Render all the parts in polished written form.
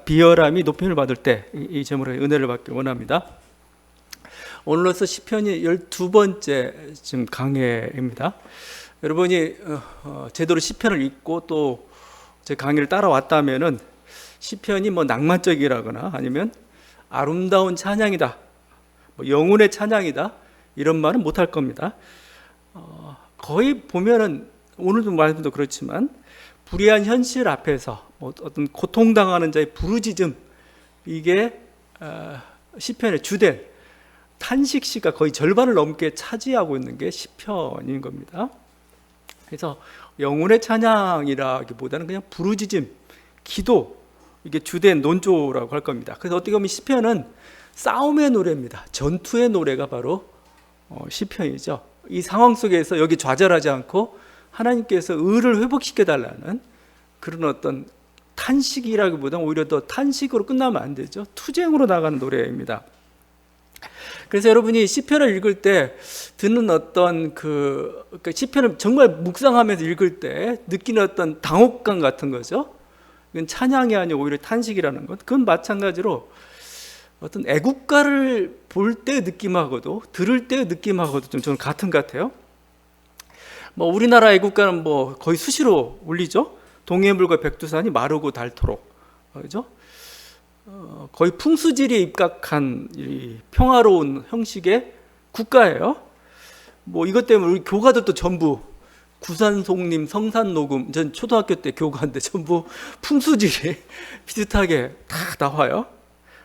비열함이 높임을 받을 때 이 제목에 은혜를 받길 원합니다. 오늘로서 시편이 12번째 지금 강해입니다. 여러분이 제대로 시편을 읽고 또 제 강의를 따라왔다면은 시편이 뭐 낭만적이라거나 아니면 아름다운 찬양이다, 뭐 영혼의 찬양이다 이런 말은 못할 겁니다. 거의 보면은 오늘도 말씀도 그렇지만 불의한 현실 앞에서 어떤 고통당하는 자의 부르짖음, 이게 시편의 주된 탄식시가 거의 절반을 넘게 차지하고 있는 게 시편인 겁니다. 그래서 영혼의 찬양이라기보다는 그냥 부르짖음, 기도, 이게 주된 논조라고 할 겁니다. 그래서 어떻게 보면 시편은 싸움의 노래입니다. 전투의 노래가 바로 시편이죠. 이 상황 속에서 여기 좌절하지 않고 하나님께서 의를 회복시켜 달라는 그런 어떤 탄식이라기보다는 오히려 더 탄식으로 끝나면 안 되죠. 투쟁으로 나가는 노래입니다. 그래서 여러분이 시편을 읽을 때 듣는 어떤 그러니까 시편을 정말 묵상하면서 읽을 때 느끼는 어떤 당혹감 같은 거죠. 이건 찬양이 아니고 오히려 탄식이라는 것. 그건 마찬가지로 어떤 애국가를 볼 때 느낌하고도 들을 때 느낌하고도 좀 저는 같은 것 같아요. 뭐 우리나라 애국가는 뭐 거의 수시로 울리죠. 동해물과 백두산이 마르고 닳도록, 그죠? 거의 풍수지리에 입각한 이 평화로운 형식의 국가예요. 뭐 이것 때문에 우리 교가들도 전부 구산송림, 성산녹음, 전 초등학교 때 교가인데 전부 풍수지리 비슷하게 다 나와요.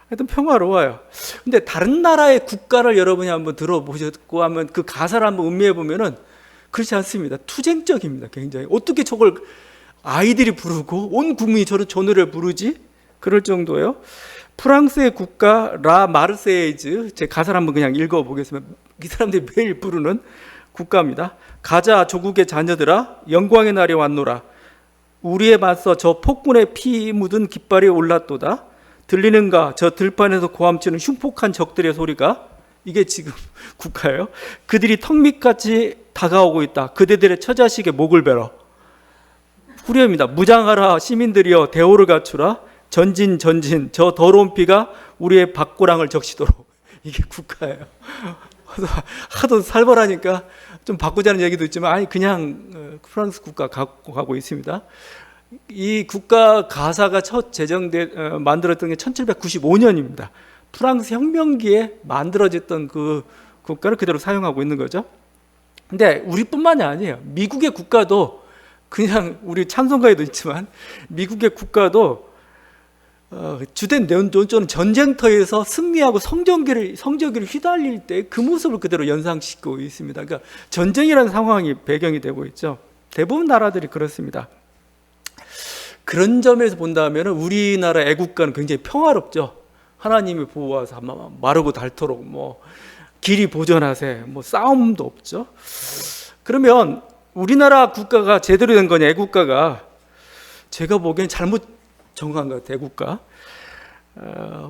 하여튼 평화로워요. 근데 다른 나라의 국가를 여러분이 한번 들어보셨고 하면 그 가사를 한번 음미해 보면은 그렇지 않습니다. 투쟁적입니다. 굉장히. 어떻게 저걸 아이들이 부르고 온 국민이 저 노래를 부르지? 그럴 정도예요. 프랑스의 국가 라 마르세이즈, 제 가사를 한번 그냥 읽어보겠습니다. 이 사람들이 매일 부르는 국가입니다. 가자 조국의 자녀들아, 영광의 날이 왔노라. 우리에 맞서 저 폭군의 피 묻은 깃발이 올랐도다. 들리는가 저 들판에서 고함치는 흉폭한 적들의 소리가. 이게 지금 국가예요. 그들이 턱밑같이 다가오고 있다. 그대들의 처자식의 목을 베러. 후렴입니다. 무장하라 시민들이여, 대오를 갖추라. 전진 저 더러운 피가 우리의 박고랑을 적시도록. 이게 국가예요. 하도 살벌하니까 좀 바꾸자는 얘기도 있지만 아니 그냥 프랑스 국가 갖고 가고 있습니다. 이 국가 가사가 첫 만들었던 게 1795년입니다. 프랑스 혁명기에 만들어졌던 그 국가를 그대로 사용하고 있는 거죠. 근데 우리뿐만이 아니에요. 미국의 국가도 그냥 우리 찬송가에도 있지만 미국의 국가도 주된 논조는 전쟁터에서 승리하고 성적기를 휘날릴 때 그 모습을 그대로 연상시키고 있습니다. 그러니까 전쟁이라는 상황이 배경이 되고 있죠. 대부분 나라들이 그렇습니다. 그런 점에서 본다면 우리나라 애국가는 굉장히 평화롭죠. 하나님이 보호하사 마르고 닳도록 뭐 길이 보전하세, 뭐 싸움도 없죠. 그러면 우리나라 국가가 제대로 된 거냐, 애국가가. 제가 보기엔 잘못 정한 것 같아요, 애국가.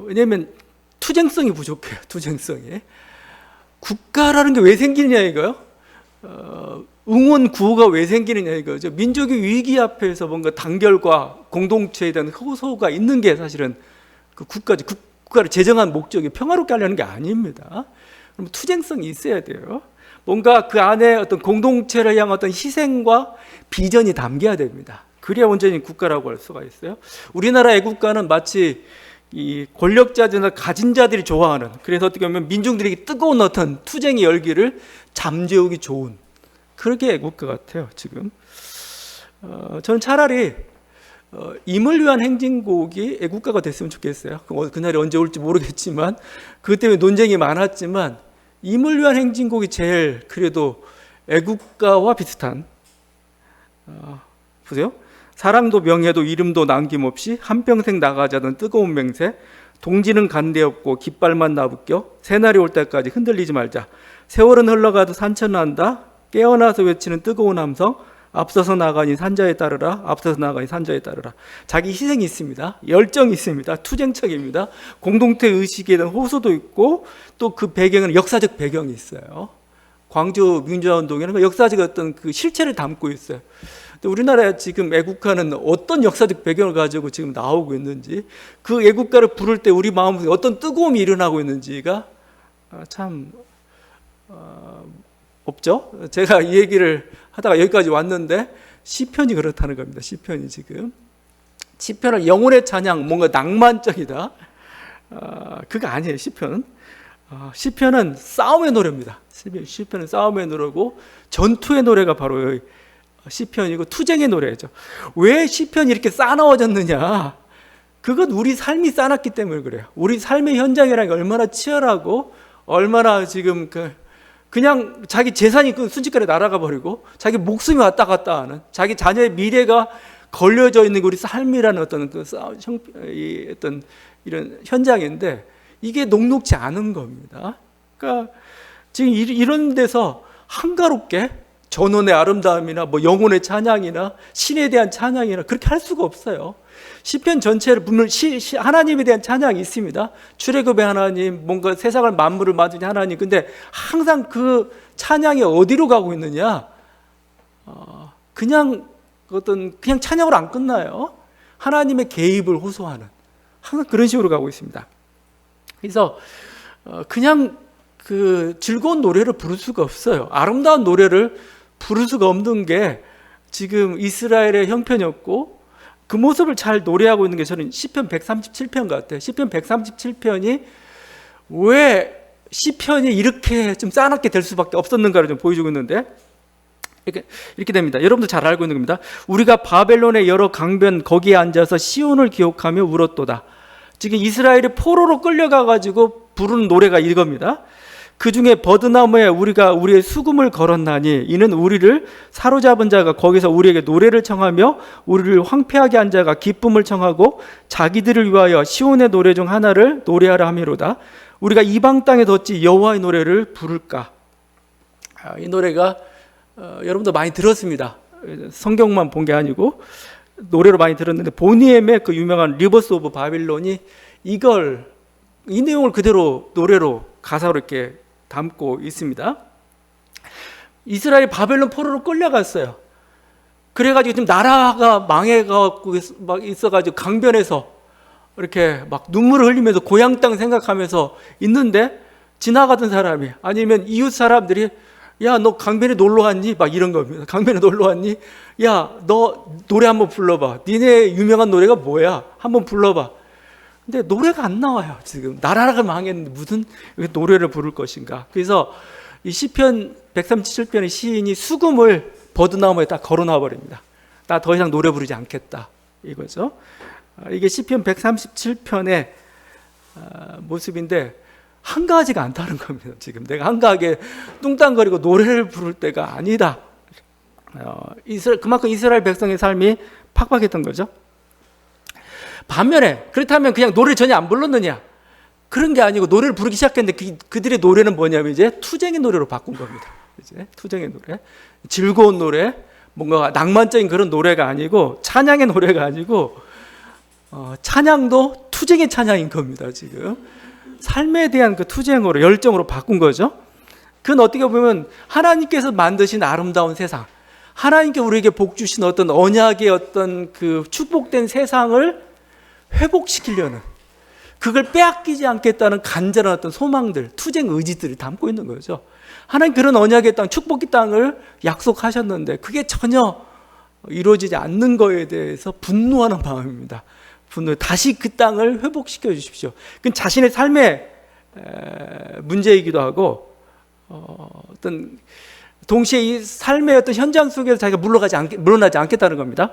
왜냐하면 투쟁성이 부족해요, 투쟁성이. 국가라는 게 왜 생기느냐 이거요. 응원 구호가 왜 생기느냐 이거죠. 민족의 위기 앞에서 뭔가 단결과 공동체에 대한 호소가 있는 게 사실은 그 국가를 제정한 목적이 평화롭게 하려는 게 아닙니다. 그럼 투쟁성이 있어야 돼요. 뭔가 그 안에 어떤 공동체를 향한 어떤 희생과 비전이 담겨야 됩니다. 그래야 온전히 국가라고 할 수가 있어요. 우리나라 애국가는 마치 이 권력자들이나 가진 자들이 좋아하는, 그래서 어떻게 보면 민중들에게 뜨거운 어떤 투쟁의 열기를 잠재우기 좋은 그렇게 애국가 같아요. 지금 저는 차라리 임을 위한 행진곡이 애국가가 됐으면 좋겠어요. 그날이 언제 올지 모르겠지만 그것 때문에 논쟁이 많았지만 임을 위한 행진곡이 제일 그래도 애국가와 비슷한. 보세요. 사랑도 명예도 이름도 남김없이 한평생 나가자던 뜨거운 맹세. 동지는 간대없고 깃발만 나붙겨 새날이 올 때까지 흔들리지 말자. 세월은 흘러가도 산천은 한다. 깨어나서 외치는 뜨거운 함성. 앞서서 나가니 산자에 따르라. 앞서서 나가니 산자에 따르라. 자기 희생이 있습니다. 열정이 있습니다. 투쟁척입니다. 공동체 의식에 대한 호소도 있고 또 그 배경은 역사적 배경이 있어요. 광주 민주화운동에는 역사적 어떤 그 실체를 담고 있어요. 근데 우리나라 지금 애국가는 어떤 역사적 배경을 가지고 지금 나오고 있는지, 그 애국가를 부를 때 우리 마음속에 어떤 뜨거움이 일어나고 있는지가 참 없죠. 제가 이 얘기를 하다가 여기까지 왔는데 시편이 그렇다는 겁니다. 시편이 지금 시편은 영혼의 찬양, 뭔가 낭만적이다, 그거 아니에요. 시편은 시편은 싸움의 노래입니다. 시편은 싸움의 노래고 전투의 노래가 바로 시편이고 투쟁의 노래죠. 왜 시편이 이렇게 싸나워졌느냐? 그건 우리 삶이 싸놨기 때문에 그래요. 우리 삶의 현장이라는 게 얼마나 치열하고 얼마나 지금 그냥 자기 재산이 순식간에 날아가 버리고 자기 목숨이 왔다 갔다 하는, 자기 자녀의 미래가 걸려져 있는 우리 삶이라는 어떤 어떤 이런 현장인데 이게 녹록지 않은 겁니다. 그러니까 지금 이런 데서 한가롭게 전원의 아름다움이나 뭐 영혼의 찬양이나 신에 대한 찬양이나 그렇게 할 수가 없어요. 시편 전체를 보면 하나님에 대한 찬양이 있습니다. 출애굽의 하나님, 뭔가 세상을 만물을 만드신 하나님. 근데 항상 그 찬양이 어디로 가고 있느냐? 그냥 찬양으로 안 끝나요. 하나님의 개입을 호소하는, 항상 그런 식으로 가고 있습니다. 그래서 그냥 즐거운 노래를 부를 수가 없어요. 아름다운 노래를 부를 수가 없는 게 지금 이스라엘의 형편이었고, 그 모습을 잘 노래하고 있는 게 저는 시편 137편 같아요. 시편 137편이 왜 시편이 이렇게 좀 싸납게 될 수밖에 없었는가를 좀 보여주고 있는데, 이렇게 됩니다. 여러분도 잘 알고 있는 겁니다. 우리가 바벨론의 여러 강변 거기에 앉아서 시온을 기억하며 울었도다. 지금 이스라엘이 포로로 끌려가가지고 부르는 노래가 이겁니다. 그 중에 버드나무에 우리가 우리의 수금을 걸었나니 이는 우리를 사로잡은 자가 거기서 우리에게 노래를 청하며 우리를 황폐하게 한 자가 기쁨을 청하고 자기들을 위하여 시온의 노래 중 하나를 노래하라 함이로다. 우리가 이방 땅에 뒀지 여호와의 노래를 부를까. 이 노래가 여러분도 많이 들었습니다. 성경만 본 게 아니고 노래로 많이 들었는데, 보니엠의 그 유명한 리버스 오브 바빌론이 이 내용을 그대로 노래로 가사로 이렇게 담고 있습니다. 이스라엘이 바벨론 포로로 끌려갔어요. 그래가지고 지금 나라가 망해가지고 막 있어가지고 강변에서 이렇게 막 눈물을 흘리면서 고향 땅 생각하면서 있는데, 지나가던 사람이 아니면 이웃 사람들이 야, 너 강변에 놀러 왔니? 막 이런 겁니다. 강변에 놀러 왔니? 야, 너 노래 한번 불러봐. 니네 유명한 노래가 뭐야? 한번 불러봐. 근데 노래가 안 나와요. 지금 나라가 망했는데 무슨 노래를 부를 것인가. 그래서 이 시편 137편의 시인이 수금을 버드나무에 딱 걸어놔 버립니다. 나 더 이상 노래 부르지 않겠다, 이거죠. 이게 시편 137편의 모습인데 한가하지가 않다는 겁니다. 지금 내가 한가하게 뚱땅거리고 노래를 부를 때가 아니다. 그만큼 이스라엘 백성의 삶이 팍팍했던 거죠. 반면에 그렇다면 그냥 노래를 전혀 안 불렀느냐? 그런 게 아니고 노래를 부르기 시작했는데 그들의 노래는 뭐냐면 이제 투쟁의 노래로 바꾼 겁니다. 이제 투쟁의 노래, 즐거운 노래, 뭔가 낭만적인 그런 노래가 아니고, 찬양의 노래가 아니고 찬양도 투쟁의 찬양인 겁니다. 지금 삶에 대한 그 투쟁으로, 열정으로 바꾼 거죠. 그건 어떻게 보면 하나님께서 만드신 아름다운 세상, 하나님께 우리에게 복 주신 어떤 언약의 어떤 그 축복된 세상을 회복시키려는, 그걸 빼앗기지 않겠다는 간절한 어떤 소망들, 투쟁 의지들을 담고 있는 거죠. 하나님 그런 언약의 땅, 축복의 땅을 약속하셨는데 그게 전혀 이루어지지 않는 거에 대해서 분노하는 마음입니다. 다시 그 땅을 회복시켜 주십시오. 그건 자신의 삶의 문제이기도 하고, 어떤 동시에 이 삶의 어떤 현장 속에서 자기가 물러나지 않겠다는 겁니다.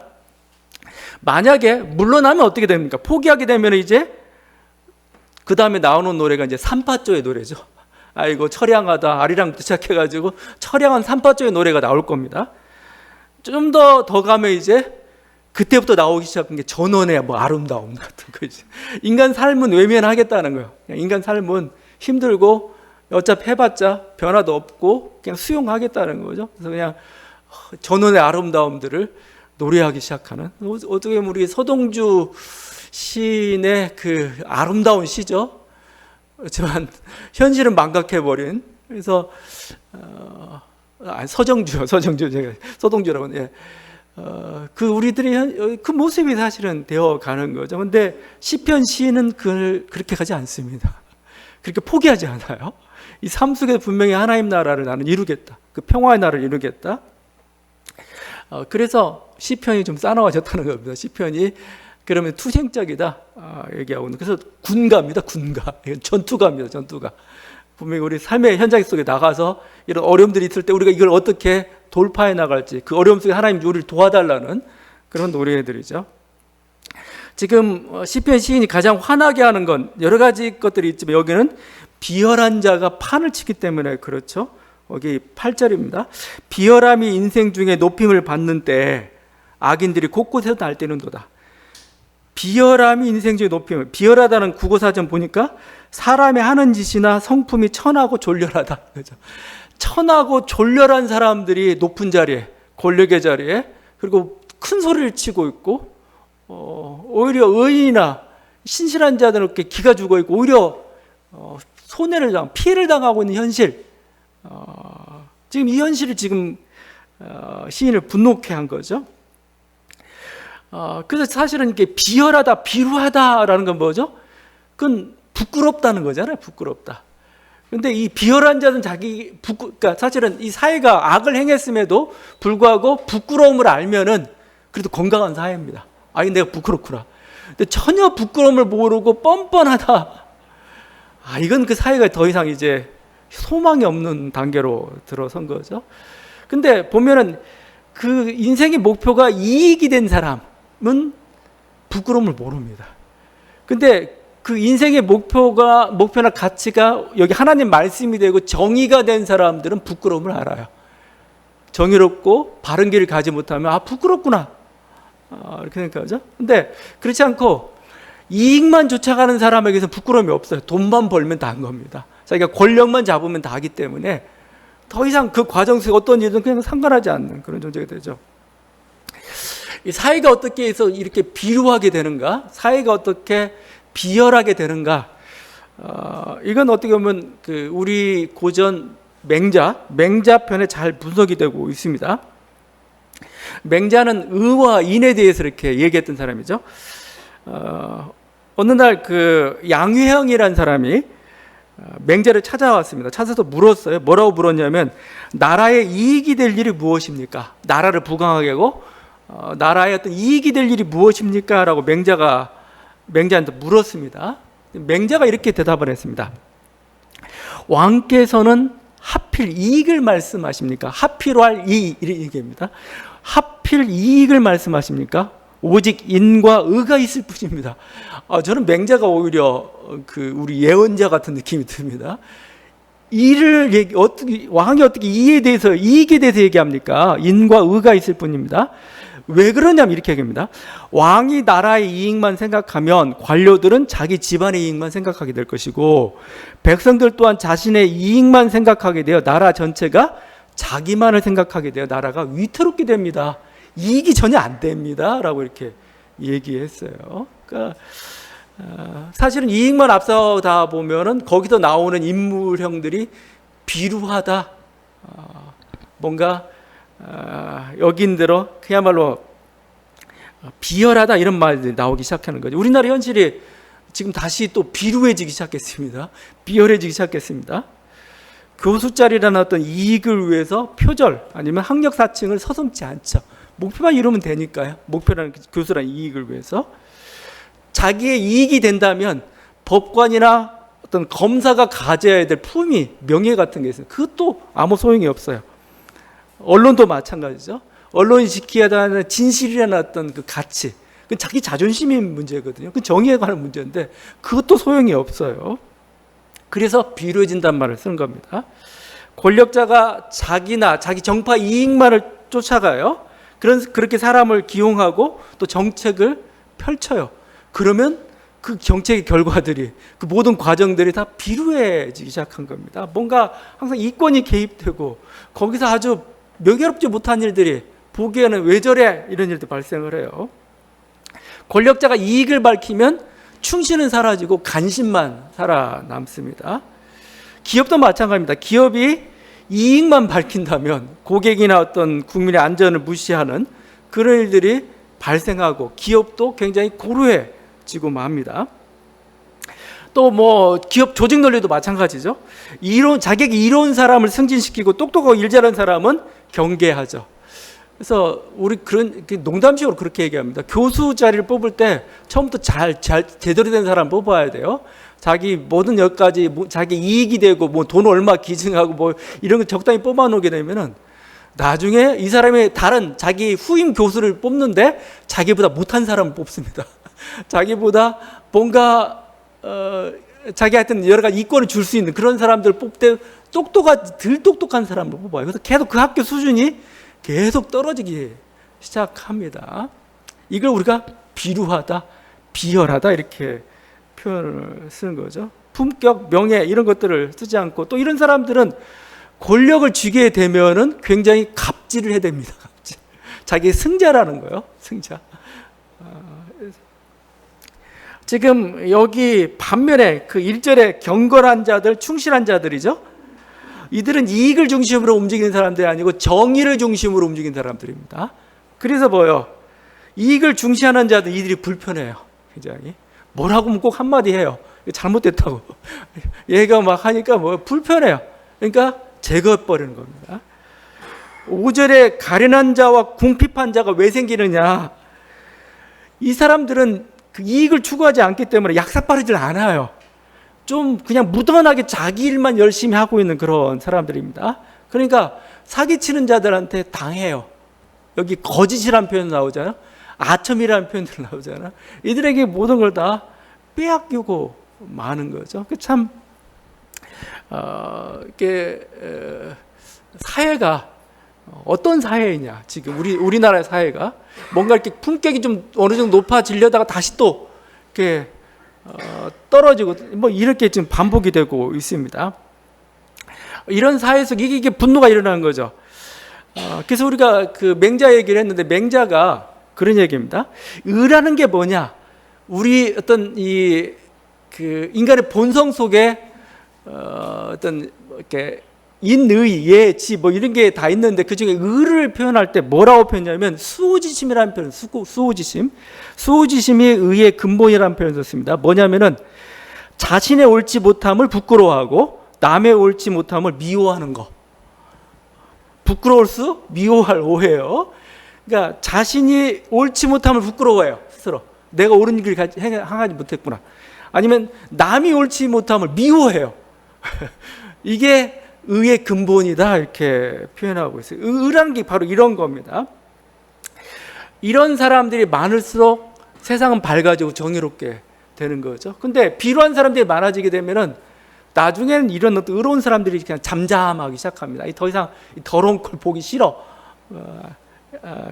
만약에 물러나면 어떻게 됩니까? 포기하게 되면 이제 그 다음에 나오는 노래가 이제 산파조의 노래죠. 아이고 처량하다, 아리랑부터 시작해가지고 처량한 산파조의 노래가 나올 겁니다. 좀 더 가면 이제 그때부터 나오기 시작한 게 전원의 뭐 아름다움 같은 거지. 인간 삶은 외면하겠다는 거예요. 인간 삶은 힘들고 어차피 해봤자 변화도 없고 그냥 수용하겠다는 거죠. 그래서 그냥 전원의 아름다움들을 노래하기 시작하는, 어떻게 보면 우리 서동주 시인의 그 아름다운 시죠. 그렇지만 현실은 망각해버린, 그래서 서정주요, 제가 서동주라고. 예. 우리들이 그 모습이 사실은 되어 가는 거죠. 근데 시편 시인은 그걸 그렇게 가지 않습니다. 그렇게 포기하지 않아요. 이 삶 속에 분명히 하나님 나라를 나는 이루겠다. 그 평화의 나라를 이루겠다. 그래서 시편이 좀 싸나워졌다는 겁니다. 시편이 그러면 투생적이다 얘기하고 있는. 그래서 군가입니다. 군가. 전투가입니다. 전투가. 분명히 우리 삶의 현장 속에 나가서 이런 어려움들이 있을 때 우리가 이걸 어떻게 돌파해 나갈지, 그 어려움 속에 하나님 우리를 도와달라는 그런 노래들이죠. 지금 시편 시인이 가장 화나게 하는 건 여러 가지 것들이 있지만 여기는 비열한 자가 판을 치기 때문에 그렇죠. 여기 8절입니다. 비열함이 인생 중에 높임을 받는 때 악인들이 곳곳에서 날뛰는도다. 비열함이 인생 중에 높임을, 비열하다는 국어사전 보니까 사람이 하는 짓이나 성품이 천하고 졸렬하다. 그죠? 천하고 졸렬한 사람들이 높은 자리에, 권력의 자리에, 그리고 큰 소리를 치고 있고, 오히려 의인이나 신실한 자들은 이렇게 기가 죽어 있고, 오히려 손해를 피해를 당하고 있는 현실. 지금 이 현실을 지금 시인을 분노케 한 거죠. 그래서 사실은 이렇게 비열하다, 비루하다라는 건 뭐죠? 그건 부끄럽다는 거잖아요. 부끄럽다. 근데 이 비열한 자는 그러니까 사실은 이 사회가 악을 행했음에도 불구하고 부끄러움을 알면은 그래도 건강한 사회입니다. 아니, 내가 부끄럽구나. 근데 전혀 부끄러움을 모르고 뻔뻔하다. 이건 그 사회가 더 이상 이제 소망이 없는 단계로 들어선 거죠. 근데 보면은 그 인생의 목표가 이익이 된 사람은 부끄러움을 모릅니다. 근데 그 인생의 목표나 가치가 여기 하나님 말씀이 되고 정의가 된 사람들은 부끄러움을 알아요. 정의롭고 바른 길을 가지 못하면 부끄럽구나. 이렇게 생각하죠. 근데 그렇지 않고 이익만 쫓아가는 사람에게서 부끄러움이 없어요. 돈만 벌면 다 한 겁니다. 자기가 권력만 잡으면 다 하기 때문에 더 이상 그 과정 속에 어떤 일든 그냥 상관하지 않는 그런 존재가 되죠. 이 사회가 어떻게 해서 이렇게 비루하게 되는가? 사회가 어떻게 비열하게 되는가? 이건 어떻게 보면 그 우리 고전 맹자편에 잘 분석이 되고 있습니다. 맹자는 의와 인에 대해서 이렇게 얘기했던 사람이죠. 어느 날 그 양회형이라는 사람이 맹자를 찾아왔습니다. 찾아서 물었어요. 뭐라고 물었냐면 나라의 이익이 될 일이 무엇입니까? 나라를 부강하게 하고 나라의 어떤 이익이 될 일이 무엇입니까? 라고 맹자한테 물었습니다. 맹자가 이렇게 대답을 했습니다. 왕께서는 하필 이익을 말씀하십니까? 하필할 이 얘기입니다. 하필 이익을 말씀하십니까? 오직 인과 의가 있을 뿐입니다. 저는 맹자가 오히려 그 우리 예언자 같은 느낌이 듭니다. 왕이 어떻게 이익에 대해서 얘기합니까? 인과 의가 있을 뿐입니다. 왜 그러냐면 이렇게 얘기합니다. 왕이 나라의 이익만 생각하면 관료들은 자기 집안의 이익만 생각하게 될 것이고 백성들 또한 자신의 이익만 생각하게 되어 나라 전체가 자기만을 생각하게 되어 나라가 위태롭게 됩니다. 이익이 전혀 안 됩니다. 라고 이렇게 얘기했어요. 그러니까 사실은 이익만 앞서다 보면은 거기서 나오는 인물형들이 비루하다. 뭔가 여긴대로 그야말로 비열하다 이런 말들이 나오기 시작하는 거죠. 우리나라 현실이 지금 다시 또 비루해지기 시작했습니다. 비열해지기 시작했습니다. 교수자리라는 어떤 이익을 위해서 표절 아니면 학력 사칭을 서슴지 않죠. 목표만 이루면 되니까요. 목표라는 교수라는 이익을 위해서 자기의 이익이 된다면 법관이나 어떤 검사가 가져야 될 품위, 명예 같은 게 있어요. 그것도 아무 소용이 없어요. 언론도 마찬가지죠. 언론이 지켜야 하는 진실이라는 어떤 그 가치, 그 자기 자존심의 문제거든요. 그 정의에 관한 문제인데 그것도 소용이 없어요. 그래서 비루해진단 말을 쓰는 겁니다. 권력자가 자기나 자기 정파 이익만을 쫓아가요. 그렇게 사람을 기용하고 또 정책을 펼쳐요. 그러면 그 정책의 결과들이 그 모든 과정들이 다 비루해지기 시작한 겁니다. 뭔가 항상 이권이 개입되고 거기서 아주 명예롭지 못한 일들이 보기에는 왜 저래 이런 일도 발생을 해요. 권력자가 이익을 밝히면 충신은 사라지고 간신만 살아남습니다. 기업도 마찬가지입니다. 기업이 이익만 밝힌다면 고객이나 어떤 국민의 안전을 무시하는 그런 일들이 발생하고 기업도 굉장히 고루해지고 맙니다. 또 뭐 기업 조직 논리도 마찬가지죠. 자격이 이로운 사람을 승진시키고 똑똑하고 일 잘하는 사람은 경계하죠. 그래서 우리 그런 농담식으로 그렇게 얘기합니다. 교수 자리를 뽑을 때 처음부터 제대로 된 사람 뽑아야 돼요. 자기 모든 여기까지 자기 이익이 되고 뭐 돈 얼마 기증하고 뭐 이런 거 적당히 뽑아놓게 되면은 나중에 이 사람이 다른 자기 후임 교수를 뽑는데 자기보다 못한 사람을 뽑습니다. 자기보다 뭔가 자기 하여튼 여러 가지 이권을 줄 수 있는 그런 사람들 뽑을 때 덜 똑똑한 사람을 뽑아요. 그래서 계속 그 학교 수준이 계속 떨어지기 시작합니다. 이걸 우리가 비루하다, 비열하다 이렇게 표현을 쓰는 거죠. 품격, 명예 이런 것들을 쓰지 않고 또 이런 사람들은 권력을 쥐게 되면은 굉장히 갑질을 해야 됩니다. 갑질. 자기 승자라는 거예요. 승자. 지금 여기 반면에 그 1절에 경건한 자들, 충실한 자들이죠. 이들은 이익을 중심으로 움직이는 사람들이 아니고 정의를 중심으로 움직이는 사람들입니다. 그래서 뭐요? 이익을 중시하는 자들 이들이 불편해요. 굉장히. 뭐라고 하면 꼭 한마디 해요. 잘못됐다고. 얘가 막 하니까 뭐 불편해요. 그러니까 제거해버리는 겁니다. 5절에 가련한 자와 궁핍한 자가 왜 생기느냐. 이 사람들은 그 이익을 추구하지 않기 때문에 약삭빠르질 않아요. 좀 그냥 무던하게 자기 일만 열심히 하고 있는 그런 사람들입니다. 그러니까 사기치는 자들한테 당해요. 여기 거짓이라는 표현 나오잖아요. 아첨이라는 표현들 나오잖아요. 이들에게 모든 걸 다 빼앗기고 마는 거죠. 참 이게 사회가 어떤 사회이냐 지금 우리나라의 사회가 뭔가 이렇게 품격이 좀 어느 정도 높아지려다가 다시 또 이렇게 떨어지고 뭐 이렇게 지금 반복이 되고 있습니다. 이런 사회 속에 이게 분노가 일어나는 거죠. 그래서 우리가 그 맹자 얘기를 했는데 맹자가 그런 얘기입니다. 의라는 게 뭐냐? 우리 어떤 그 인간의 본성 속에 어떤 이렇게 인의, 예, 지 뭐 이런 게 다 있는데 그 중에 의를 표현할 때 뭐라고 표현하냐면 수호지심이라는 표현, 수호지심. 수호지심이 의의 근본이라는 표현을 썼습니다. 뭐냐면은 자신의 옳지 못함을 부끄러워하고 남의 옳지 못함을 미워하는 거. 부끄러울 수, 미워할 오해요. 그러니까 자신이 옳지 못함을 부끄러워해요. 스스로. 내가 옳은 길을 행하지 못했구나. 아니면 남이 옳지 못함을 미워해요. 이게 의의 근본이다 이렇게 표현하고 있어요. 의라는 게 바로 이런 겁니다. 이런 사람들이 많을수록 세상은 밝아지고 정의롭게 되는 거죠. 근데 비루한 사람들이 많아지게 되면은 나중에는 이런 어떤 의로운 사람들이 그냥 잠잠하기 시작합니다. 더 이상 더러운 걸 보기 싫어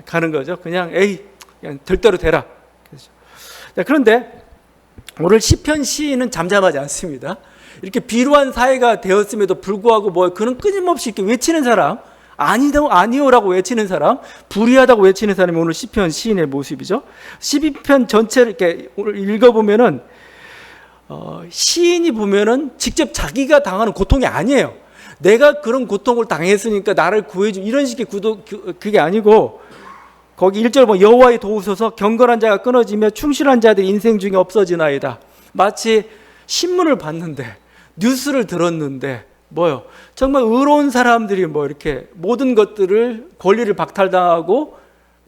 가는 거죠. 그냥 그냥 될 대로 되라. 그런데 오늘 시편 시인은 잠잠하지 않습니다. 이렇게 비루한 사회가 되었음에도 불구하고 그는 끊임없이 이렇게 외치는 사람, 아니오라고 외치는 사람, 불의하다고 외치는 사람이 오늘 시편 시인의 모습이죠. 12편 전체를 이렇게 오늘 읽어보면은 시인이 보면은 직접 자기가 당하는 고통이 아니에요. 내가 그런 고통을 당했으니까 나를 구해줘 이런 식의 그게 아니고 거기 1절 여호와의 도우소서 경건한 자가 끊어지며 충실한 자들이 인생 중에 없어지나이다. 마치 신문을 봤는데 뉴스를 들었는데 정말 의로운 사람들이 이렇게 모든 것들을 권리를 박탈당하고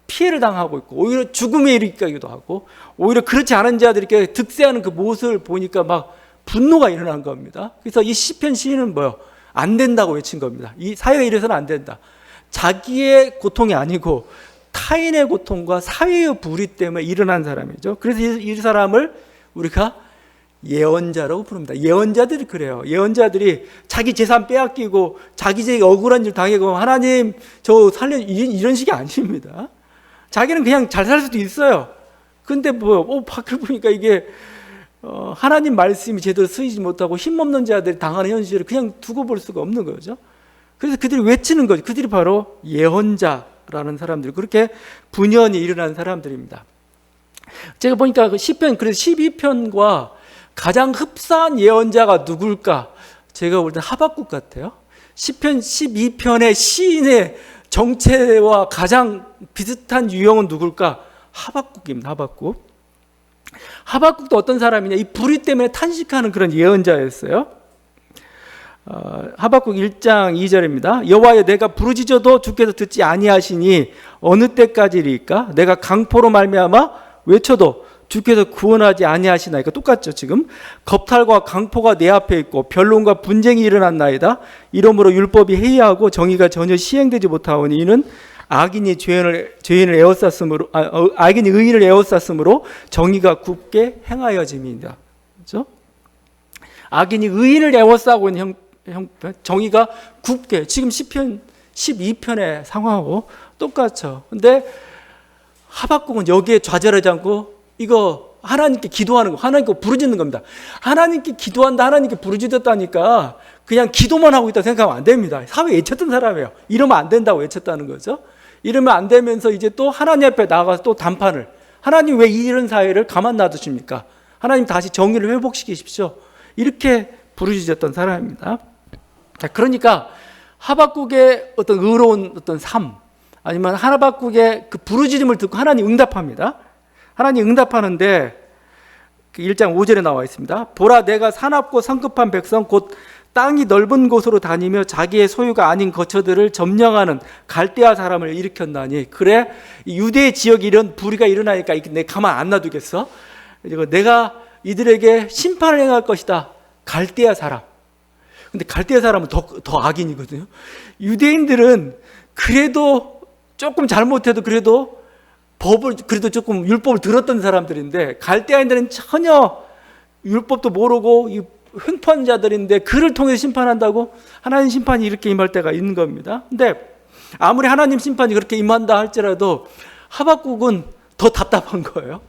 피해를 당하고 있고 오히려 죽음에 이르기도 하고 오히려 그렇지 않은 자들이 이렇게 득세하는 그 모습을 보니까 막 분노가 일어난 겁니다. 그래서 이 시편 시인은 안 된다고 외친 겁니다. 이 사회가 이래서는 안 된다. 자기의 고통이 아니고 타인의 고통과 사회의 불의 때문에 일어난 사람이죠. 그래서 이 사람을 우리가 예언자라고 부릅니다. 예언자들이 그래요. 예언자들이 자기 재산 빼앗기고 자기 제일 억울한 일 당하고 하나님 저 살려 이런 식이 아닙니다. 자기는 그냥 잘 살 수도 있어요. 근데 밖을 보니까 이게 하나님 말씀이 제대로 쓰이지 못하고 힘없는 자들이 당하는 현실을 그냥 두고 볼 수가 없는 거죠. 그래서 그들이 외치는 거죠. 그들이 바로 예언자라는 사람들, 그렇게 분연이 일어난 사람들입니다. 제가 보니까 그 시편, 그래서 12편과 가장 흡사한 예언자가 누굴까? 제가 볼 때 하박국 같아요. 시편 12편의 시인의 정체와 가장 비슷한 유형은 누굴까? 하박국입니다. 하박국도 어떤 사람이냐? 이 불의 때문에 탄식하는 그런 예언자였어요. 하박국 1장 2절입니다. 여호와여, 내가 부르짖어도 주께서 듣지 아니하시니 어느 때까지리까? 내가 강포로 말미암아 외쳐도 주께서 구원하지 아니하시나이까? 똑같죠. 지금 겁탈과 강포가 내 앞에 있고 변론과 분쟁이 일어났나이다. 이러므로 율법이 해이하고 정의가 전혀 시행되지 못하오니 이는 악인이 악인이 의인을 에워쌌으므로 정의가 굽게 행하여짐이다. 그렇죠? 악인이 의인을 에워싸고 있는 정의가 굽게, 지금 시편 12편의 상황하고 똑같죠. 근데 하박국은 여기에 좌절하지 않고 이거 하나님께 기도하는 거, 하나님께 부르짖는 겁니다. 하나님께 기도한다, 하나님께 부르짖었다니까 그냥 기도만 하고 있다 생각하면 안 됩니다. 사회에 외쳤던 사람이에요. 이러면 안 된다고 외쳤다는 거죠. 이러면 안 되면서 이제 또 하나님 앞에 나가서 또 담판을, 하나님 왜 이런 사회를 가만 놔두십니까? 하나님 다시 정의를 회복시키십시오. 이렇게 부르짖었던 사람입니다. 자, 그러니까 하박국의 어떤 의로운 어떤 삶, 아니면 하박국의 그 부르짖음을 듣고 하나님 응답합니다. 하나님 응답하는데 1장 5절에 나와 있습니다. 보라, 내가 사납고 성급한 백성 곧 땅이 넓은 곳으로 다니며 자기의 소유가 아닌 거처들을 점령하는 갈대아 사람을 일으켰나니. 그래, 유대 지역에 이런 불의가 일어나니까 내가 가만 안 놔두겠어. 내가 이들에게 심판을 행할 것이다. 갈대아 사람. 근데 갈대아 사람은 더 악인이거든요. 유대인들은 그래도 조금 잘못해도 그래도 조금 율법을 들었던 사람들인데, 갈대아인들은 전혀 율법도 모르고 이 횡포한 자들인데 그를 통해서 심판한다고? 하나님 심판이 이렇게 임할 때가 있는 겁니다. 근데 아무리 하나님 심판이 그렇게 임한다 할지라도 하박국은 더 답답한 거예요.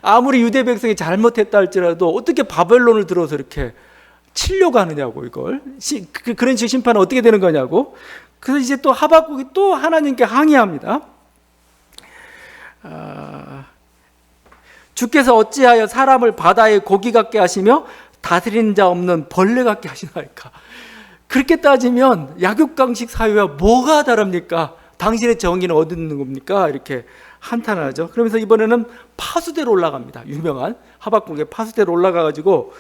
아무리 유대 백성이 잘못했다 할지라도 어떻게 바벨론을 들어서 이렇게 치려고 하느냐고, 이걸. 그런 식의 심판은 어떻게 되는 거냐고. 그래서 이제 또 하박국이 또 하나님께 항의합니다. 주께서 어찌하여 사람을 바다의 고기 같게 하시며 다스리는 자 없는 벌레 같게 하시나이까? 그렇게 따지면 약육강식 사회와 뭐가 다릅니까? 당신의 정의는 어디 있는 겁니까? 이렇게 한탄하죠. 그러면서 이번에는 파수대로 올라갑니다. 유명한 하박국의 파수대로 올라가가지고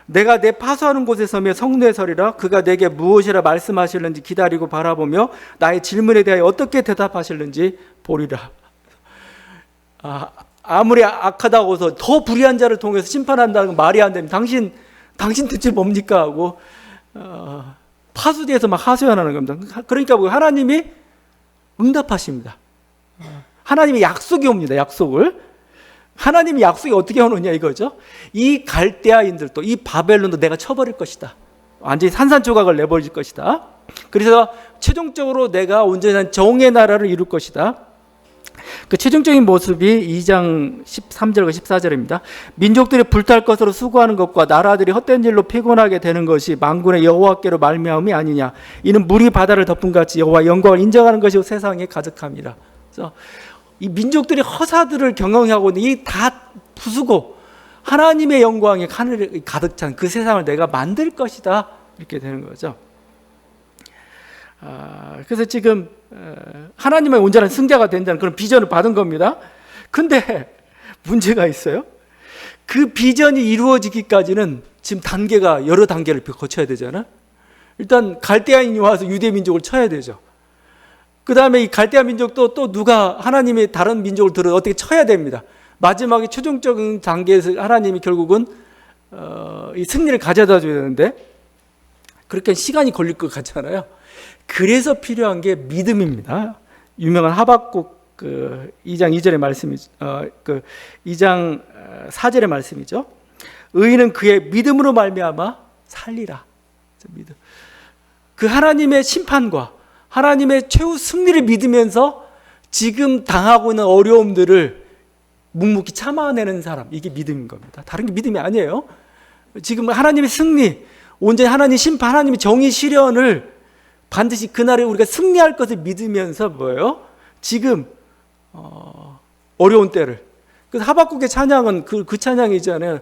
내가 내 파수하는 곳에 서며 성내에 서리라. 그가 내게 무엇이라 말씀하실는지 기다리고 바라보며 나의 질문에 대하여 어떻게 대답하실는지 보리라. 아무리 악하다고 해서 더 불의한 자를 통해서 심판한다는 건 말이 안 됩니다. 당신 뜻이 뭡니까? 하고 파수대에서 막 하소연하는 겁니다. 그러니까 하나님이 응답하십니다. 하나님의 약속이 옵니다. 하나님의 약속이 어떻게 오느냐 이거죠. 이 갈대아인들도, 이 바벨론도 내가 쳐버릴 것이다. 완전히 산산조각을 내버릴 것이다. 그래서 최종적으로 내가 온전한 정의 나라를 이룰 것이다. 그 최종적인 모습이 2장 13절과 14절입니다. 민족들이 불탈 것으로 수고하는 것과 나라들이 헛된 일로 피곤하게 되는 것이 만군의 여호와께로 말미암음이 아니냐. 이는 물이 바다를 덮은 같이 여호와 영광을 인정하는 것이 세상에 가득함이라. 그래서 이 민족들이 허사들을 경영하고 있는 이 다 부수고 하나님의 영광이 하늘에 가득 찬 그 세상을 내가 만들 것이다. 이렇게 되는 거죠. 그래서 지금 하나님의 온전한 승자가 된다는 그런 비전을 받은 겁니다. 근데 문제가 있어요. 그 비전이 이루어지기까지는 지금 단계가 여러 단계를 거쳐야 되잖아. 일단 갈대아인이 와서 유대 민족을 쳐야 되죠. 그 다음에 이 갈대아 민족도 또 누가 하나님의 다른 민족을 들어 어떻게 쳐야 됩니다. 마지막에 최종적인 단계에서 하나님이 결국은 이 승리를 가져다 줘야 되는데 그렇게 시간이 걸릴 것 같잖아요. 그래서 필요한 게 믿음입니다. 유명한 하박국 2장 2절의 말씀이죠. 2장 4절의 말씀이죠. 의인은 그의 믿음으로 말미암아 살리라. 믿음. 그 하나님의 심판과 하나님의 최후 승리를 믿으면서 지금 당하고 있는 어려움들을 묵묵히 참아내는 사람, 이게 믿음인 겁니다. 다른 게 믿음이 아니에요. 지금 하나님의 승리, 온전히 하나님의 심판, 하나님의 정의 실현을 반드시 그날에 우리가 승리할 것을 믿으면서 뭐예요? 지금 어려운 때를. 그래서 하박국의 찬양은 그 찬양이잖아요.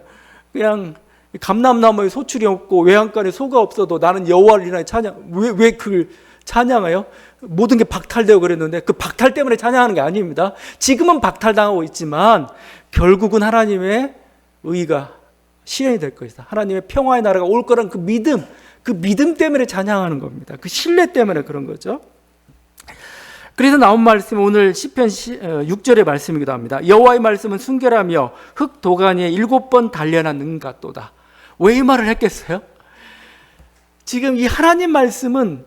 그냥 감람나무에 소출이 없고 외양간에 소가 없어도 나는 여호와를 인하여 찬양. 왜 그걸 찬양해요? 모든 게 박탈되고 그랬는데 그 박탈 때문에 찬양하는 게 아닙니다. 지금은 박탈당하고 있지만 결국은 하나님의 의가 실현이 될 것이다. 하나님의 평화의 나라가 올 거라는 그 믿음 때문에 찬양하는 겁니다. 그 신뢰 때문에 그런 거죠. 그래서 나온 말씀이 오늘 시편 6절의 말씀이기도 합니다. 여호와의 말씀은 순결하며 흙 도가니에 7번 단련한 능 같도다. 왜 이 말을 했겠어요? 지금 이 하나님 말씀은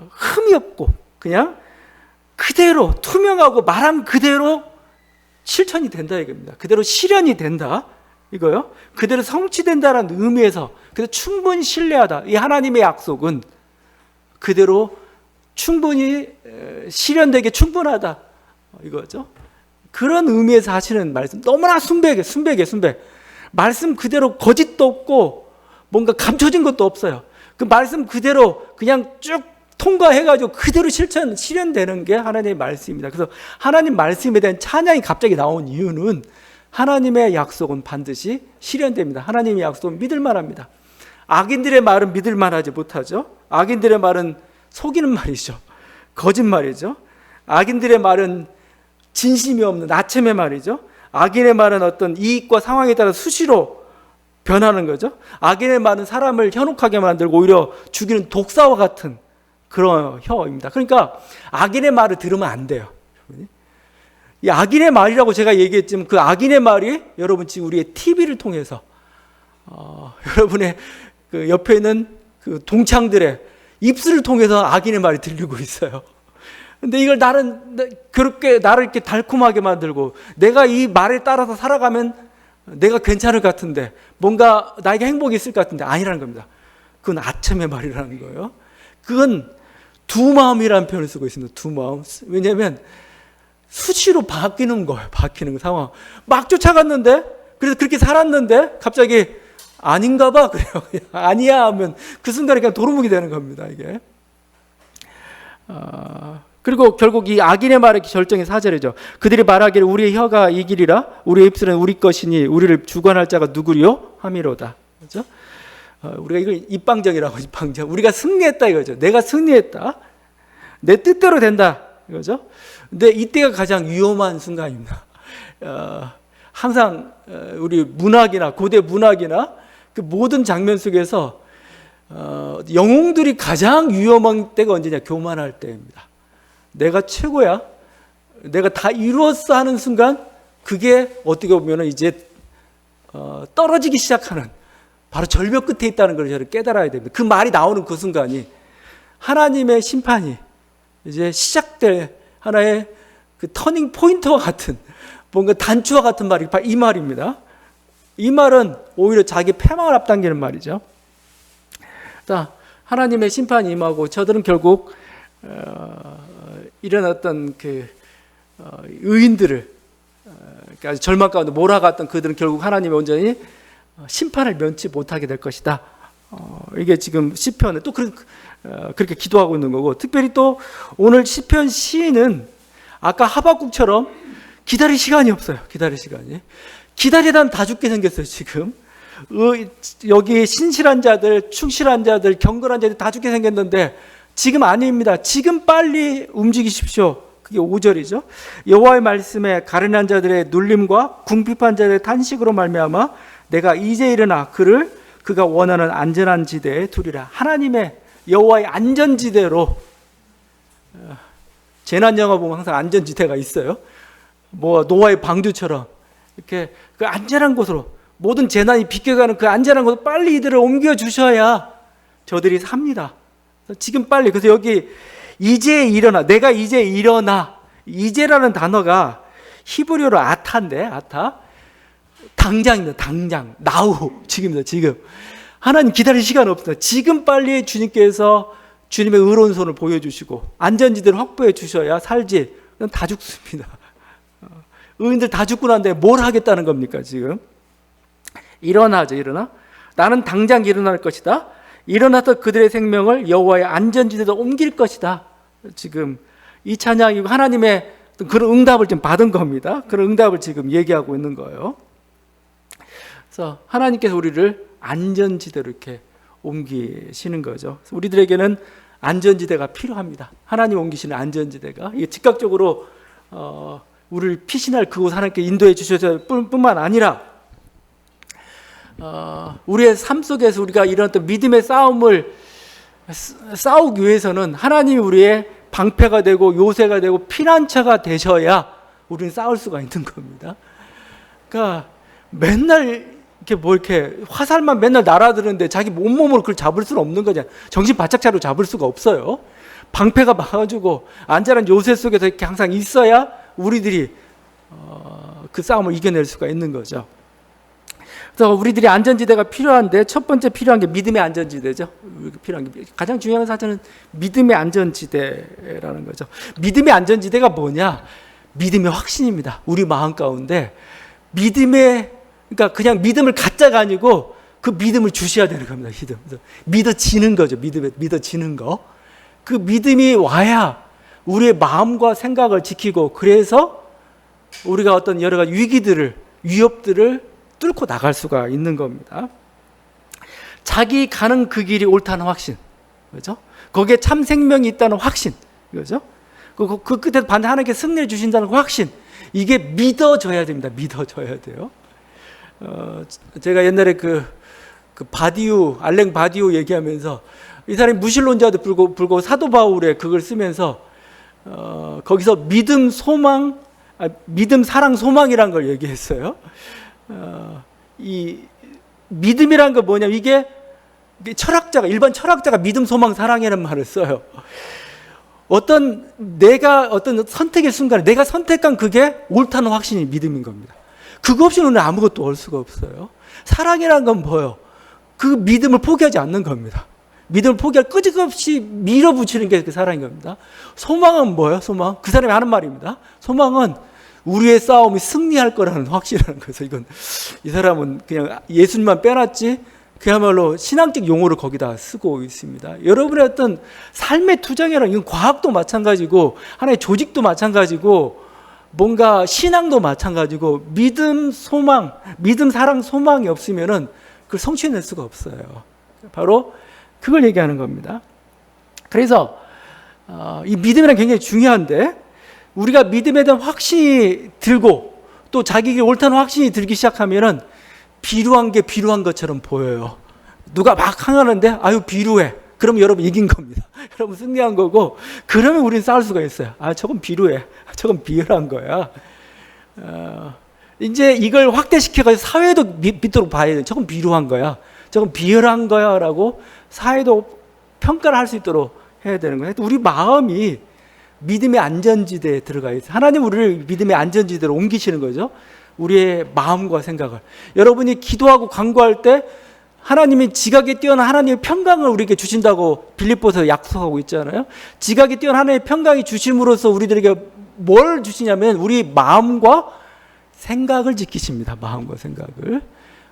흠이 없고 그냥 그대로 투명하고 말한 그대로 실천이 된다 이겁니다. 그대로 실현이 된다 이거요. 그대로 성취된다는 의미에서 그래서 충분히 신뢰하다. 이 하나님의 약속은 그대로 충분히 실현되게 충분하다 이거죠. 그런 의미에서 하시는 말씀 너무나 순백해. 말씀 그대로 거짓도 없고 뭔가 감춰진 것도 없어요. 그 말씀 그대로 그냥 쭉 통과해가지고 그대로 실현되는 게 하나님의 말씀입니다. 그래서 하나님 말씀에 대한 찬양이 갑자기 나온 이유는 하나님의 약속은 반드시 실현됩니다. 하나님의 약속은 믿을만합니다. 악인들의 말은 믿을만하지 못하죠. 악인들의 말은 속이는 말이죠. 거짓말이죠. 악인들의 말은 진심이 없는 나침의 말이죠. 악인의 말은 어떤 이익과 상황에 따라 수시로 변하는 거죠. 악인의 말은 사람을 현혹하게 만들고 오히려 죽이는 독사와 같은 그런 혀입니다. 그러니까 악인의 말을 들으면 안 돼요. 이 악인의 말이라고 제가 얘기했지만 그 악인의 말이 여러분 지금 우리의 TV를 통해서 여러분의 그 옆에 있는 그 동창들의 입술을 통해서 악인의 말이 들리고 있어요. 근데 이걸 그렇게 나를 이렇게 달콤하게 만들고 내가 이 말에 따라서 살아가면 내가 괜찮을 것 같은데 뭔가 나에게 행복이 있을 것 같은데 아니라는 겁니다. 그건 아첨의 말이라는 거예요. 그건 두 마음이라는 표현을 쓰고 있습니다. 두 마음. 왜냐하면 수시로 바뀌는 거예요. 바뀌는 상황. 막 쫓아갔는데 그래서 그렇게 살았는데 갑자기 아닌가 봐 그래요. 아니야 하면 그 순간에 그냥 도루묵이 되는 겁니다. 이게. 그리고 결국 이 악인의 말의 결정이 4절이죠. 그들이 말하기를 우리의 혀가 이기리라 우리의 입술은 우리 것이니 우리를 주관할 자가 누구리요? 함이로다. 그렇죠? 우리가 이걸 입방정이라고 입방정. 우리가 승리했다 이거죠. 내가 승리했다. 내 뜻대로 된다 이거죠. 근데 이때가 가장 위험한 순간입니다. 항상 우리 문학이나 고대 문학이나 그 모든 장면 속에서 영웅들이 가장 위험한 때가 언제냐? 교만할 때입니다. 내가 최고야. 내가 다 이루었어 하는 순간 그게 어떻게 보면 이제 떨어지기 시작하는 바로 절벽 끝에 있다는 걸 저를 깨달아야 됩니다. 그 말이 나오는 그 순간이 하나님의 심판이 이제 시작될 하나의 그 터닝 포인트와 같은 뭔가 단추와 같은 말이 바로 이 말입니다. 이 말은 오히려 자기 패망을 앞당기는 말이죠. 자, 하나님의 심판이 임하고 저들은 결국 이런 어떤 그 의인들을 그러니까 절망 가운데 몰아갔던 그들은 결국 하나님의 온전히 심판을 면치 못하게 될 것이다. 이게 지금 시편에 또 그렇게 기도하고 있는 거고, 특별히 또 오늘 시편 시인은 아까 하박국처럼 기다릴 시간이 없어요. 기다릴 시간이. 기다리다 다 죽게 생겼어요. 지금 여기 신실한 자들, 충실한 자들, 경건한 자들 다 죽게 생겼는데 지금 아닙니다. 지금 빨리 움직이십시오. 그게 5절이죠. 여호와의 말씀에 가련한 자들의 눌림과 궁핍한 자들의 탄식으로 말미암아 내가 이제 일어나 그가 원하는 안전한 지대에 두리라. 하나님의 여호와의 안전지대로, 재난 영화 보면 항상 안전지대가 있어요. 뭐 노아의 방주처럼 이렇게 그 안전한 곳으로, 모든 재난이 비껴가는 그 안전한 곳으로 빨리 이들을 옮겨 주셔야 저들이 삽니다. 지금 빨리. 그래서 여기 이제 일어나, 내가 이제 일어나, 이제라는 단어가 히브리어로 아타인데, 아타 당장입니다. 당장, 나우, 지금입니다. 지금 하나님 기다릴 시간 없습니다. 지금 빨리 주님께서 주님의 의로운 손을 보여주시고 안전지대를 확보해 주셔야 살지. 다 죽습니다. 의인들 다 죽고 난데 뭘 하겠다는 겁니까? 지금 일어나죠. 일어나. 나는 당장 일어날 것이다. 일어나서 그들의 생명을 여호와의 안전지대로 옮길 것이다. 지금 이 찬양이고 하나님의 그런 응답을 좀 받은 겁니다. 그런 응답을 지금 얘기하고 있는 거예요. 그래서 하나님께서 우리를 안전지대로 이렇게 옮기시는 거죠. 우리들에게는 안전지대가 필요합니다. 하나님 옮기시는 안전지대가 이게 즉각적으로 우리를 피신할 그곳 하나님께 인도해 주셔서 뿐만 아니라 우리의 삶 속에서 우리가 이런 또 믿음의 싸움을 싸우기 위해서는 하나님이 우리의 방패가 되고 요새가 되고 피난처가 되셔야 우리는 싸울 수가 있는 겁니다. 그러니까 맨날 이렇게 화살만 맨날 날아드는데 자기 온몸으로 그걸 잡을 수는 없는 거잖아요. 정신 바짝 차리고 잡을 수가 없어요. 방패가 막아주고 안전한 요새 속에서 이렇게 항상 있어야 우리들이 그 싸움을 이겨낼 수가 있는 거죠. 그래서 우리들이 안전지대가 필요한데 첫 번째 필요한 게 믿음의 안전지대죠. 필요한 게 가장 중요한 사실은 믿음의 안전지대라는 거죠. 믿음의 안전지대가 뭐냐? 믿음의 확신입니다. 우리 마음 가운데 그러니까 그냥 믿음을 갖자가 아니고 그 믿음을 주셔야 되는 겁니다. 믿어지는 거죠. 믿어지는 거. 그 믿음이 와야 우리의 마음과 생각을 지키고 그래서 우리가 어떤 여러 가지 위협들을 뚫고 나갈 수가 있는 겁니다. 자기 가는 그 길이 옳다는 확신, 그렇죠? 거기에 참 생명이 있다는 확신, 그렇죠? 그 끝에 반드시 하나님께 승리를 주신다는 확신, 이게 믿어져야 됩니다. 믿어져야 돼요. 제가 옛날에 그 알랭 바디우 얘기하면서 이 사람이 무신론자도 불구하고 사도 바울의 그걸 쓰면서 거기서 믿음, 사랑, 소망이라는 걸 얘기했어요. 이 믿음이란 거 뭐냐면 이게 일반 철학자가 믿음, 소망, 사랑이라는 말을 써요. 내가 어떤 선택의 순간에 내가 선택한 그게 옳다는 확신이 믿음인 겁니다. 그거 없이는 우리는 아무것도 올 수가 없어요. 사랑이라는 건 뭐예요? 그 믿음을 포기하지 않는 겁니다. 믿음을 포기할 끄집없이 밀어붙이는 게 그 사랑인 겁니다. 소망은 뭐예요? 소망? 그 사람이 하는 말입니다. 소망은 우리의 싸움이 승리할 거라는 확신이라는 거죠. 이 사람은 그냥 예수님만 빼놨지 그야말로 신앙적 용어를 거기다 쓰고 있습니다. 여러분의 어떤 삶의 투쟁이라는 이건 과학도 마찬가지고 하나의 조직도 마찬가지고 뭔가 신앙도 마찬가지고 믿음, 사랑, 소망이 없으면은 그걸 성취해낼 수가 없어요. 바로 그걸 얘기하는 겁니다. 그래서 이 믿음이란 굉장히 중요한데 우리가 믿음에 대한 확신이 들고 또 자기에게 옳다는 확신이 들기 시작하면은 비루한 게 비루한 것처럼 보여요. 누가 막 항하는데 아유 비루해. 그러면 여러분 이긴 겁니다. 여러분 승리한 거고 그러면 우리는 싸울 수가 있어요. 저건 비루해. 저건 비열한 거야. 이제 이걸 확대시켜가지고 사회도 믿도록 봐야 돼요. 저건 비루한 거야. 저건 비열한 거야 라고 사회도 평가를 할 수 있도록 해야 되는 거예요. 우리 마음이 믿음의 안전지대에 들어가 있어요. 하나님 우리를 믿음의 안전지대로 옮기시는 거죠. 우리의 마음과 생각을. 여러분이 기도하고 간구할 때 하나님이 지각에 뛰어난 하나님의 평강을 우리에게 주신다고 빌립보서에 약속하고 있잖아요. 지각에 뛰어난 하나님의 평강이 주심으로써 우리들에게 뭘 주시냐면 우리 마음과 생각을 지키십니다. 마음과 생각을.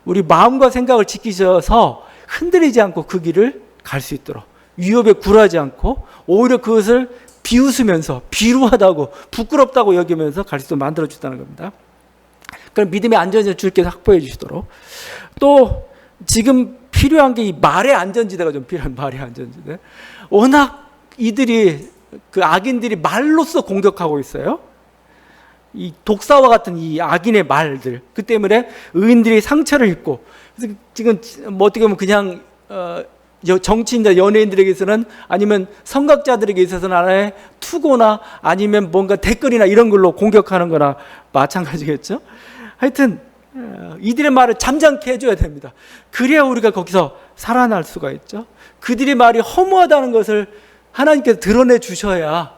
우리 마음과 생각을 지키셔서 흔들리지 않고 그 길을 갈 수 있도록 위협에 굴하지 않고 오히려 그것을 비웃으면서 비루하다고 부끄럽다고 여기면서 갈 수 있도록 만들어주다는 겁니다. 그럼 믿음의 안전지대를 주께서 확보해 주시도록. 또 지금 필요한 게 이 말의 안전지대가 좀 필요한 말의 안전지대. 워낙 그 악인들이 말로써 공격하고 있어요. 이 독사와 같은 이 악인의 말들. 그 때문에 의인들이 상처를 입고 그래서 지금 뭐 어떻게 보면 그냥 정치인자 연예인들에게서는 아니면 선각자들에게 있어서는 하나의 투고나 아니면 뭔가 댓글이나 이런 걸로 공격하는 거나 마찬가지겠죠. 하여튼 이들의 말을 잠잠케 해줘야 됩니다. 그래야 우리가 거기서 살아날 수가 있죠. 그들의 말이 허무하다는 것을 하나님께서 드러내 주셔야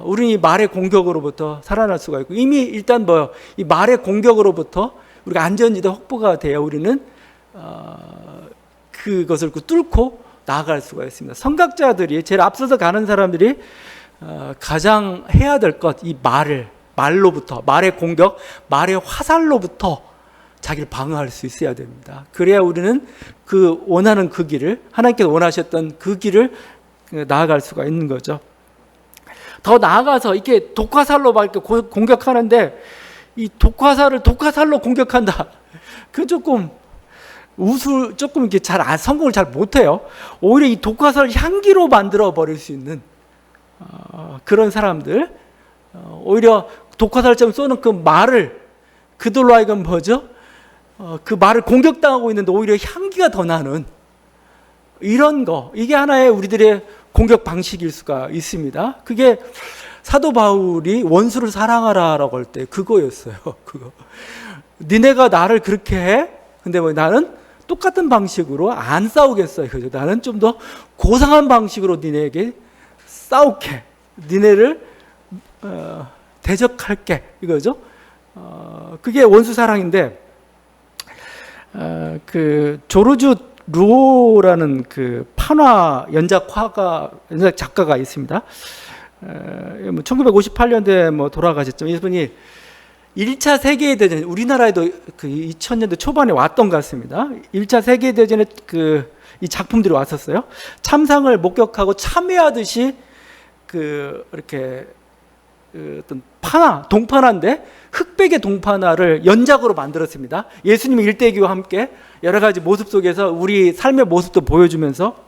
우리는 이 말의 공격으로부터 살아날 수가 있고 이미 일단 이 말의 공격으로부터 우리가 안전지대 확보가 돼야 우리는 그것을 뚫고 나아갈 수가 있습니다. 선각자들이 제일 앞서서 가는 사람들이 가장 해야 될 것 이 말로부터 말의 공격, 말의 화살로부터 자기를 방어할 수 있어야 됩니다. 그래야 우리는 그 원하는 그 길을 하나님께서 원하셨던 그 길을 나아갈 수가 있는 거죠. 더 나아가서 이렇게 독화살로 막 이렇게 공격하는데 이 독화살을 독화살로 공격한다. 그 조금 조금 이렇게 성공을 잘 못해요. 오히려 이 독화살을 향기로 만들어 버릴 수 있는 그런 사람들, 오히려 독화살처럼 쏘는 그 말을 그들로 하여금 뭐죠? 그 말을 공격당하고 있는데 오히려 향기가 더 나는 이런 거, 이게 하나의 우리들의 공격 방식일 수가 있습니다. 그게 사도 바울이 원수를 사랑하라라고 할 때 그거였어요. 그거. 니네가 나를 그렇게 해? 근데 뭐 나는 똑같은 방식으로 안 싸우겠어요. 그죠? 나는 좀 더 고상한 방식으로 니네에게 싸울게. 니네를 대적할게. 이거죠. 그게 원수 사랑인데, 그 조르주 루오라는 그 판화 연작 작가가 있습니다. 1958년도에 뭐 돌아가셨죠. 이분이 1차 세계대전, 우리나라에도 그 2000년대 초반에 왔던 것 같습니다. 1차 세계대전에 이 작품들이 왔었어요. 참상을 목격하고 참여하듯이 이렇게 어떤 동판화인데 흑백의 동판화를 연작으로 만들었습니다. 예수님의 일대기와 함께 여러 가지 모습 속에서 우리 삶의 모습도 보여주면서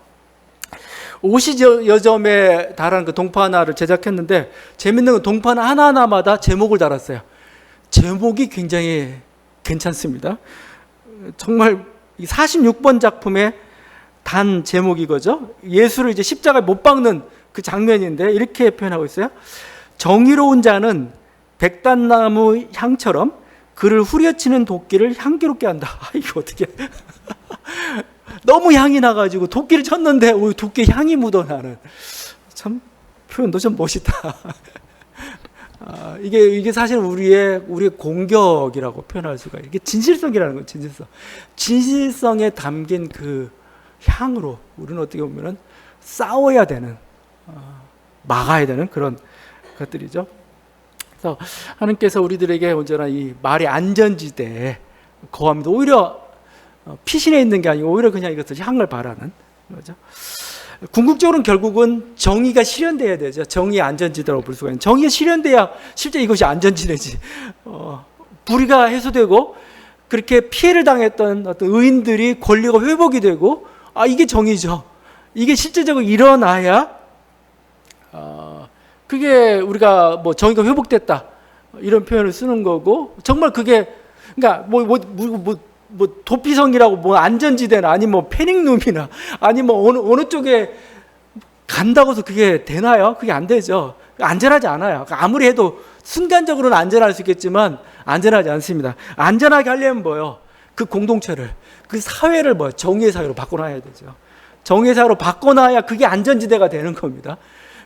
50여 점에 달하는 그 동판화를 제작했는데, 재밌는 건 동판화 하나하나마다 제목을 달았어요. 제목이 굉장히 괜찮습니다. 정말 46번 작품의 단 제목이 이거죠. 예수를 이제 십자가에 못 박는 그 장면인데 이렇게 표현하고 있어요. 정의로운 자는 백단나무 향처럼 그를 후려치는 도끼를 향기롭게 한다. 이거 어떻게 너무 향이 나가지고 도끼를 쳤는데 도끼에 향이 묻어나는, 참 표현도 좀 멋있다. 이게 사실 우리의 공격이라고 표현할 수가 있어요. 이게 진실성이라는 거예요. 진실성에 담긴 그 향으로 우리는 어떻게 보면은 싸워야 되는, 막아야 되는 그런 것들이죠. 그래서 하나님께서 우리들에게 언제나 이 말의 안전지대에 거합니다. 오히려 피신해 있는 게 아니고 오히려 그냥 이것을 향을 바라는 거죠. 궁극적으로는 결국은 정의가 실현돼야 되죠. 정의의 안전지대라고 볼 수가 있는. 정의가 실현돼야 실제 이것이 안전지대지. 불의가 해소되고 그렇게 피해를 당했던 어떤 의인들이 권리가 회복이 되고, 이게 정의죠. 이게 실제적으로 일어나야 그게 우리가 뭐 정의가 회복됐다 이런 표현을 쓰는 거고, 정말 그게 그러니까 뭐 도피성이라고 뭐 안전지대나 아니 뭐 패닉룸이나 아니 뭐 어느 쪽에 간다고 해서 그게 되나요? 그게 안 되죠. 안전하지 않아요. 아무리 해도 순간적으로는 안전할 수 있겠지만 안전하지 않습니다. 안전하게 하려면 뭐요? 그 공동체를, 그 사회를 뭐 정의의 사회로 바꿔놔야 되죠. 정의의 사회로 바꿔놔야 그게 안전지대가 되는 겁니다.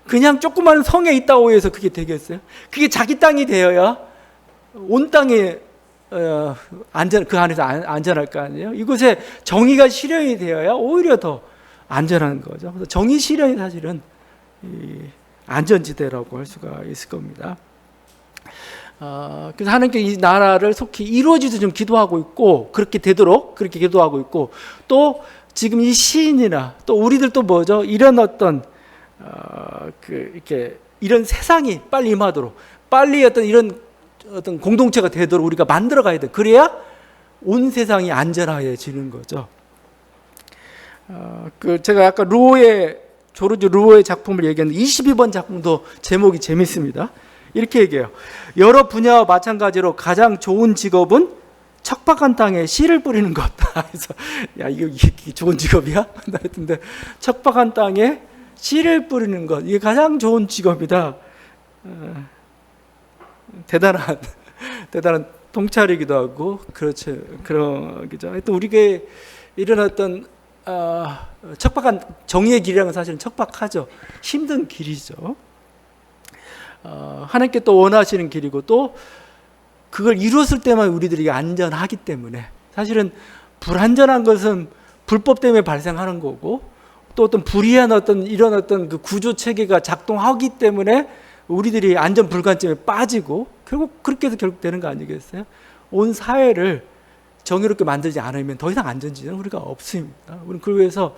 그냥 조그마한 성에 있다고 해서 그게 되겠어요? 그게 자기 땅이 되어야 온 땅에 그 안에서 안전할 거 아니에요? 이곳에 정의가 실현이 되어야 오히려 더 안전한 거죠. 그래서 정의 실현이 사실은 안전지대라고 할 수가 있을 겁니다. 그래서 하나님께 이 나라를 속히 이루어지도록 좀 기도하고 있고, 그렇게 되도록 그렇게 기도하고 있고, 또 지금 이 시인이나 또 우리들도 뭐죠? 이런 어떤 이렇게 이런 세상이 빨리 임하도록, 빨리 어떤 공동체가 되도록 우리가 만들어 가야 돼. 그래야 온 세상이 안전해지는 거죠. 제가 아까 조르주 루오의 작품을 얘기했는데 22번 작품도 제목이 재밌습니다. 이렇게 얘기해요. 여러 분야와 마찬가지로 가장 좋은 직업은 척박한 땅에 씨를 뿌리는 것. 그래서 이게 좋은 직업이야? 근데 척박한 땅에 씨를 뿌리는 것, 이게 가장 좋은 직업이다. 대단한 통찰이기도 하고, 그렇죠. 그러기죠. 하여튼 우리가 이런 어떤 척박한 정의의 길이라는 사실은 척박하죠. 힘든 길이죠. 하나님께 또 원하시는 길이고, 또 그걸 이루었을 때만 우리들이 안전하기 때문에, 사실은 불안전한 것은 불법 때문에 발생하는 거고, 또 어떤 불이한 이런 그 구조 체계가 작동하기 때문에 우리들이 안전 불감증에 빠지고, 결국 그렇게 해서 결국 되는 거 아니겠어요? 온 사회를 정의롭게 만들지 않으면 더 이상 안전지대는 우리가 없습니다. 우리는 그걸 위해서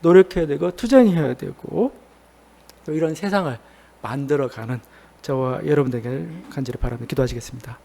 노력해야 되고 투쟁해야 되고, 또 이런 세상을 만들어가는 저와 여러분들에게 간절히 바랍니다. 기도하시겠습니다.